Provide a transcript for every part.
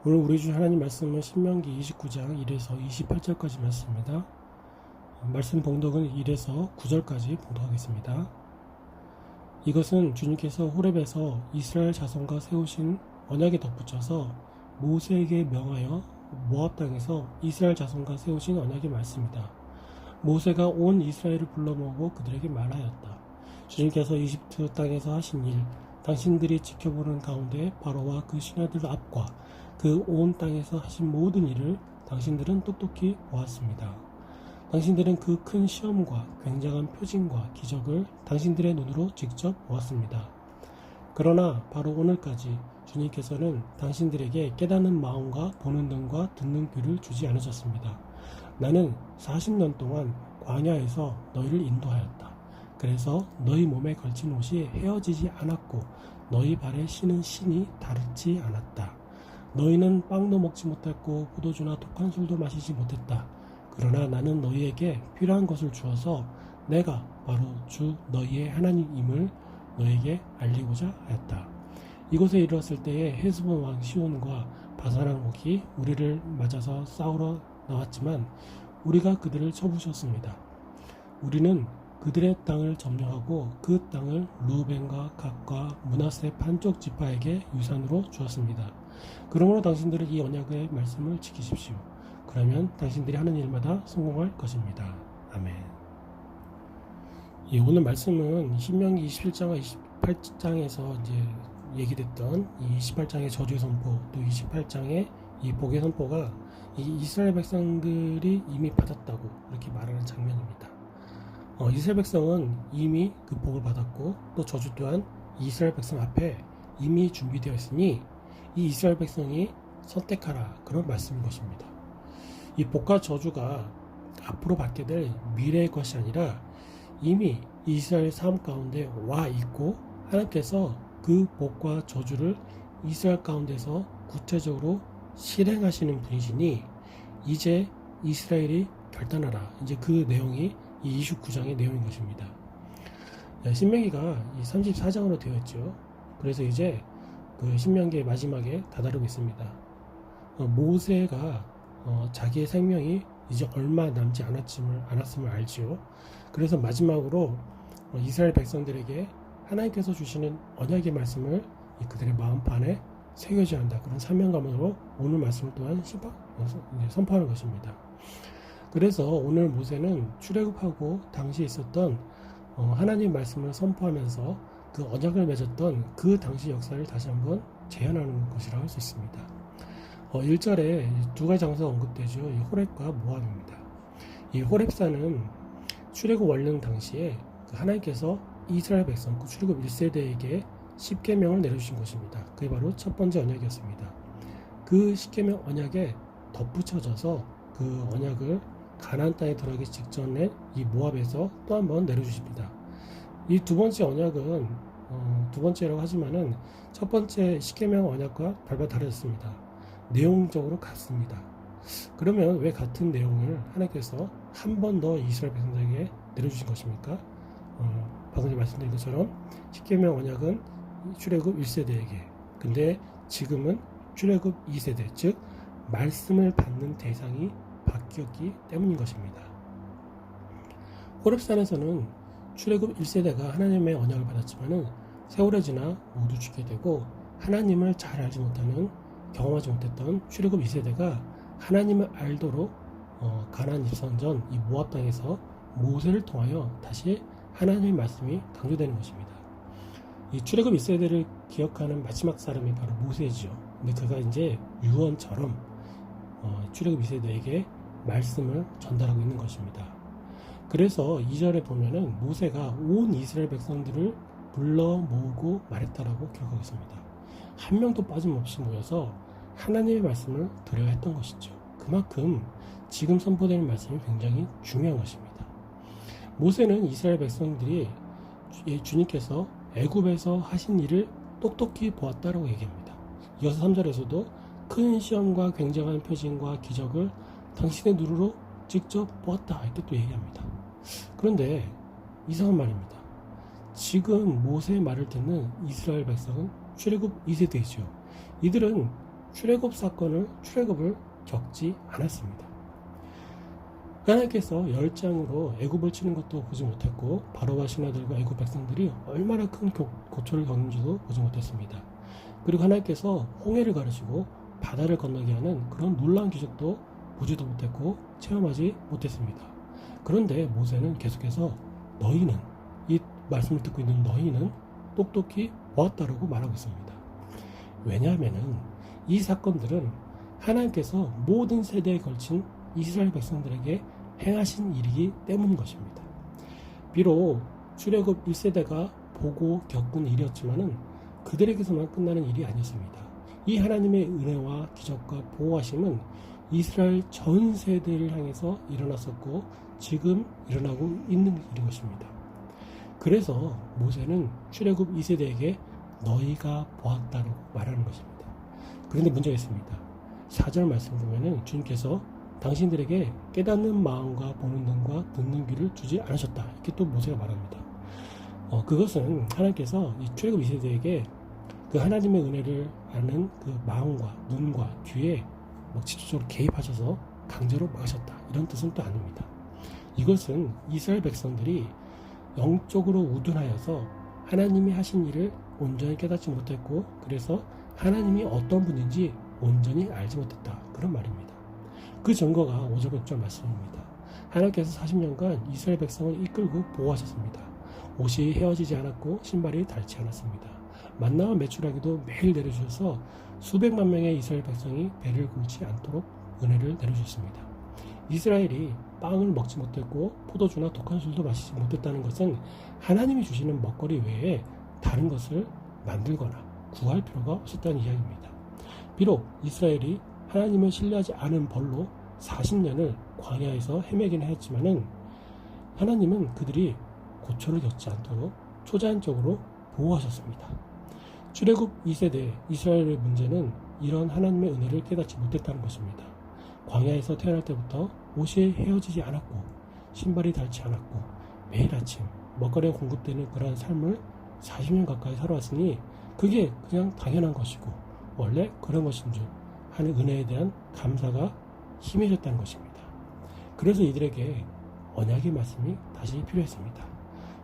오늘 우리 주 하나님 말씀은 신명기 29장 1에서 28절까지 말씀입니다. 말씀 봉독은 1에서 9절까지 봉독하겠습니다. 이것은 주님께서 호렙에서 이스라엘 자손과 세우신 언약에 덧붙여서 모세에게 명하여 모압 땅에서 이스라엘 자손과 세우신 언약의 말씀이다. 모세가 온 이스라엘을 불러 모으고 그들에게 말하였다. 주님께서 이집트 땅에서 하신 일, 당신들이 지켜보는 가운데 바로와 그 신하들 앞과 그 온 땅에서 하신 모든 일을 당신들은 똑똑히 보았습니다. 당신들은 그 큰 시험과 굉장한 표징과 기적을 당신들의 눈으로 직접 보았습니다. 그러나 바로 오늘까지 주님께서는 당신들에게 깨닫는 마음과 보는 눈과 듣는 귀를 주지 않으셨습니다. 나는 40년 동안 광야에서 너희를 인도하였다. 그래서 너희 몸에 걸친 옷이 헤어지지 않았고 너희 발에 신은 신이 다르지 않았다. 너희는 빵도 먹지 못했고 포도주나 독한 술도 마시지 못했다. 그러나 나는 너희에게 필요한 것을 주어서 내가 바로 주 너희의 하나님임을 너희에게 알리고자 하였다. 이곳에 이르렀을 때에 헤스본 왕 시온과 바산 왕 옥이 우리를 맞아서 싸우러 나왔지만 우리가 그들을 쳐부셨습니다. 우리는 그들의 땅을 점령하고 그 땅을 루벤과 갓과 므낫세 반쪽 지파에게 유산으로 주었습니다. 그러므로 당신들은 이 언약의 말씀을 지키십시오. 그러면 당신들이 하는 일마다 성공할 것입니다. 아멘. 오늘 말씀은 신명기 27장과 28장에서 이제 얘기됐던 이 28장의 저주의 선포, 또 28장의 이 복의 선포가 이 이스라엘 백성들이 이미 받았다고 이렇게 말하는 장면입니다. 이스라엘 백성은 이미 그 복을 받았고 또 저주 또한 이스라엘 백성 앞에 이미 준비되어 있으니 이 이스라엘 백성이 선택하라, 그런 말씀인 것입니다. 이 복과 저주가 앞으로 받게 될 미래의 것이 아니라 이미 이스라엘 삶 가운데 와 있고 하나님께서 그 복과 저주를 이스라엘 가운데서 구체적으로 실행하시는 분이시니 이제 이스라엘이 결단하라, 이제 그 내용이 이 29장의 내용인 것입니다. 신명기가 34장으로 되어 있죠. 그래서 이제 그 신명기의 마지막에 다다르고 있습니다. 모세가 자기의 생명이 이제 얼마 남지 않았음을 알지요. 그래서 마지막으로 이스라엘 백성들에게 하나님께서 주시는 언약의 말씀을 그들의 마음판에 새겨져야 한다, 그런 사명감으로 오늘 말씀을 또한 선포하는 것입니다. 그래서 오늘 모세는 출애굽하고 당시에 있었던 하나님 말씀을 선포하면서 그 언약을 맺었던 그 당시 역사를 다시 한번 재현하는 것이라고 할 수 있습니다. 1절에 두 가지 장소가 언급되죠. 이 호렙과 모압입니다. 이 호렙산은 출애굽 원령 당시에 하나님께서 이스라엘 백성, 출애굽 1세대에게 10계명을 내려주신 것입니다. 그게 바로 첫 번째 언약이었습니다. 그 10계명 언약에 덧붙여져서 그 언약을 가나안 땅에 들어가기 직전에 이 모압에서 또 한 번 내려주십니다. 이 두 번째 언약은 두 번째라고 하지만은 첫 번째 10계명 언약과 별반 다르습니다. 내용적으로 같습니다. 그러면 왜 같은 내용을 하나님께서 한 번 더 이스라엘 백성들에게 내려주신 것입니까? 방금 전에 말씀드린 것처럼 10계명 언약은 출애굽 1세대에게, 근데 지금은 출애굽 2세대, 즉 말씀을 받는 대상이 바뀌었기 때문인 것입니다. 호렙산에서는 출애굽 1세대가 하나님의 언약을 받았지만은 세월이 지나 모두 죽게 되고 하나님을 잘 알지 못하는, 경험하지 못했던 출애굽 2세대가 하나님을 알도록 가나안 입성전 이 모압 땅에서 모세를 통하여 다시 하나님의 말씀이 강조되는 것입니다. 이 출애굽 1세대를 기억하는 마지막 사람이 바로 모세지요. 근데 그가 이제 유언처럼 출애굽 2세대에게 말씀을 전달하고 있는 것입니다. 그래서 2절에 보면은 모세가 온 이스라엘 백성들을 불러 모으고 말했다라고 기록하고 있습니다. 한 명도 빠짐없이 모여서 하나님의 말씀을 드려야 했던 것이죠. 그만큼 지금 선포되는 말씀이 굉장히 중요한 것입니다. 모세는 이스라엘 백성들이 주님께서 애굽에서 하신 일을 똑똑히 보았다라고 얘기합니다. 이어서 3절에서도 큰 시험과 굉장한 표징과 기적을 당신의 눈으로 직접 보았다, 이렇게 또 얘기합니다. 그런데 이상한 말입니다. 지금 모세의 말을 듣는 이스라엘 백성은 출애굽 2세대이죠. 이들은 출애굽을 겪지 않았습니다. 하나님께서 열장으로 애굽을 치는 것도 보지 못했고 바로와 신하들과 애굽 백성들이 얼마나 큰 고초를 겪는지도 보지 못했습니다. 그리고 하나님께서 홍해를 가르시고 바다를 건너게 하는 그런 놀라운 기적도 보지도 못했고 체험하지 못했습니다. 그런데 모세는 계속해서 너희는, 이 말씀을 듣고 있는 너희는 똑똑히 보았다라고 말하고 있습니다. 왜냐하면 이 사건들은 하나님께서 모든 세대에 걸친 이스라엘 백성들에게 행하신 일이기 때문인 것입니다. 비록 출애굽 1세대가 보고 겪은 일이었지만은 그들에게서만 끝나는 일이 아니었습니다. 이 하나님의 은혜와 기적과 보호하심은 이스라엘 전 세대를 향해서 일어났었고 지금 일어나고 있는 일인 것입니다. 그래서 모세는 출애굽 2세대에게 너희가 보았다고 말하는 것입니다. 그런데 문제가 있습니다. 4절 말씀 보면은 주님께서 당신들에게 깨닫는 마음과 보는 눈과 듣는 귀를 주지 않으셨다. 이렇게 또 모세가 말합니다. 그것은 하나님께서 이 출애굽 2세대에게 그 하나님의 은혜를 아는 그 마음과 눈과 귀에 직접적으로 개입하셔서 강제로 막으셨다. 이런 뜻은 또 아닙니다. 이것은 이스라엘 백성들이 영적으로 우둔하여서 하나님이 하신 일을 온전히 깨닫지 못했고 그래서 하나님이 어떤 분인지 온전히 알지 못했다. 그런 말입니다. 그 증거가 5절 6절 말씀입니다. 하나님께서 40년간 이스라엘 백성을 이끌고 보호하셨습니다. 옷이 헤어지지 않았고 신발이 닳지 않았습니다. 만나와 메추라기도 매일 내려주셔서 수백만 명의 이스라엘 백성이 배를 굶지 않도록 은혜를 내려주셨습니다. 이스라엘이 빵을 먹지 못했고 포도주나 독한 술도 마시지 못했다는 것은 하나님이 주시는 먹거리 외에 다른 것을 만들거나 구할 필요가 없었다는 이야기입니다. 비록 이스라엘이 하나님을 신뢰하지 않은 벌로 40년을 광야에서 헤매기는 했지만은 하나님은 그들이 고초를 겪지 않도록 초자연적으로 보호하셨습니다. 출애굽 2세대 이스라엘의 문제는 이런 하나님의 은혜를 깨닫지 못했다는 것입니다. 광야에서 태어날 때부터 옷이 헤어지지 않았고 신발이 닳지 않았고 매일 아침 먹거리가 공급되는 그러한 삶을 40년 가까이 살아왔으니 그게 그냥 당연한 것이고 원래 그런 것인 줄 하는 은혜에 대한 감사가 희미해졌다는 것입니다. 그래서 이들에게 언약의 말씀이 다시 필요했습니다.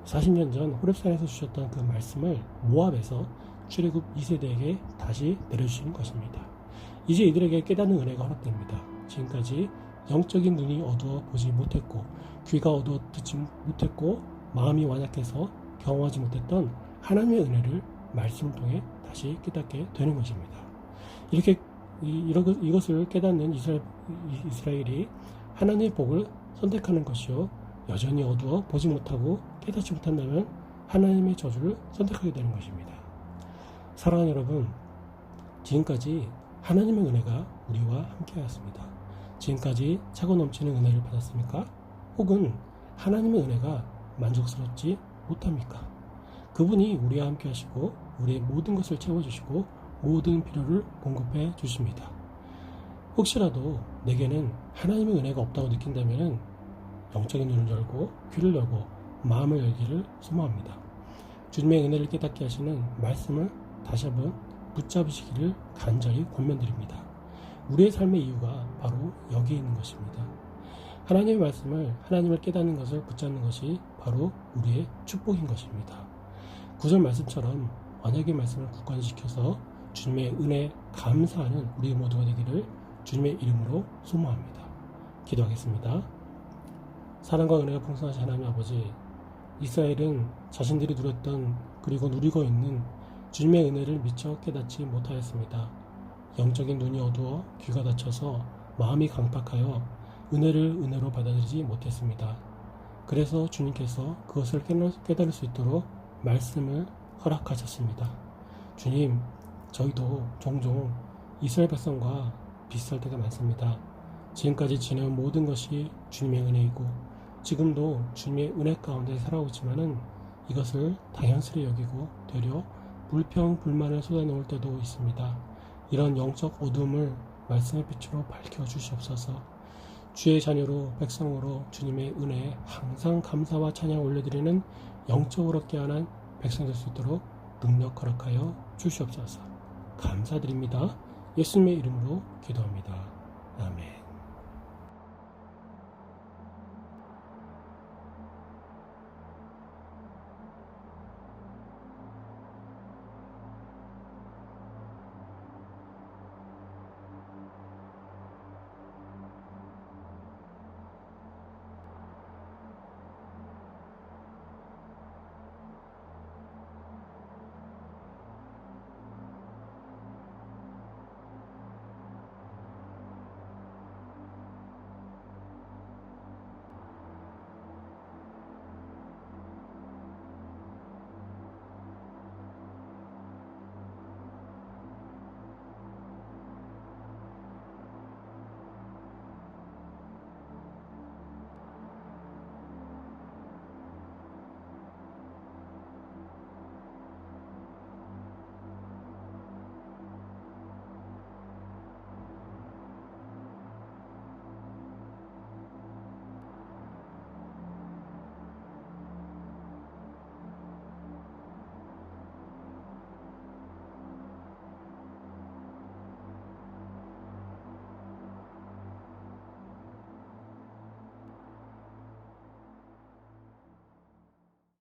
40년 전 호렙산에서 주셨던 그 말씀을 모압에서 출애굽 2세대에게 다시 내려주신 것입니다. 이제 이들에게 깨닫는 은혜가 허락됩니다. 지금까지 영적인 눈이 어두워 보지 못했고 귀가 어두워 듣지 못했고 마음이 완약해서 경험하지 못했던 하나님의 은혜를 말씀을 통해 다시 깨닫게 되는 것입니다. 이것을 깨닫는 이스라엘이 하나님의 복을 선택하는 것이요 여전히 어두워 보지 못하고 깨닫지 못한다면 하나님의 저주를 선택하게 되는 것입니다. 사랑하는 여러분, 지금까지 하나님의 은혜가 우리와 함께하였습니다. 지금까지 차고 넘치는 은혜를 받았습니까? 혹은 하나님의 은혜가 만족스럽지 못합니까? 그분이 우리와 함께 하시고 우리의 모든 것을 채워주시고 모든 필요를 공급해 주십니다. 혹시라도 내게는 하나님의 은혜가 없다고 느낀다면 영적인 눈을 열고 귀를 열고 마음을 열기를 소망합니다. 주님의 은혜를 깨닫게 하시는 말씀을 다시 한번 붙잡으시기를 간절히 권면드립니다. 우리의 삶의 이유가 바로 여기에 있는 것입니다. 하나님의 말씀을 하나님을 깨닫는 것을 붙잡는 것이 바로 우리의 축복인 것입니다. 9절 말씀처럼 언약의 말씀을 굳건히 지켜서 주님의 은혜에 감사하는 우리 모두가 되기를 주님의 이름으로 소망합니다. 기도하겠습니다. 사랑과 은혜가 풍성하신 하나님 아버지, 이스라엘은 자신들이 누렸던 그리고 누리고 있는 주님의 은혜를 미처 깨닫지 못하였습니다. 영적인 눈이 어두워 귀가 닫혀서 마음이 강팍하여 은혜를 은혜로 받아들이지 못했습니다. 그래서 주님께서 그것을 깨달을 수 있도록 말씀을 허락하셨습니다. 주님, 저희도 종종 이스라엘 백성과 비슷할 때가 많습니다. 지금까지 지내온 모든 것이 주님의 은혜이고 지금도 주님의 은혜 가운데 살아오지만은 이것을 당연스레 여기고 되려 불평, 불만을 쏟아놓을 때도 있습니다. 이런 영적 어둠을 말씀의 빛으로 밝혀주시옵소서. 주의 자녀로 백성으로 주님의 은혜에 항상 감사와 찬양을 올려드리는 영적으로 깨어난 백성 될 수 있도록 능력 허락하여 주시옵소서. 감사드립니다. 예수님의 이름으로 기도합니다. 아멘.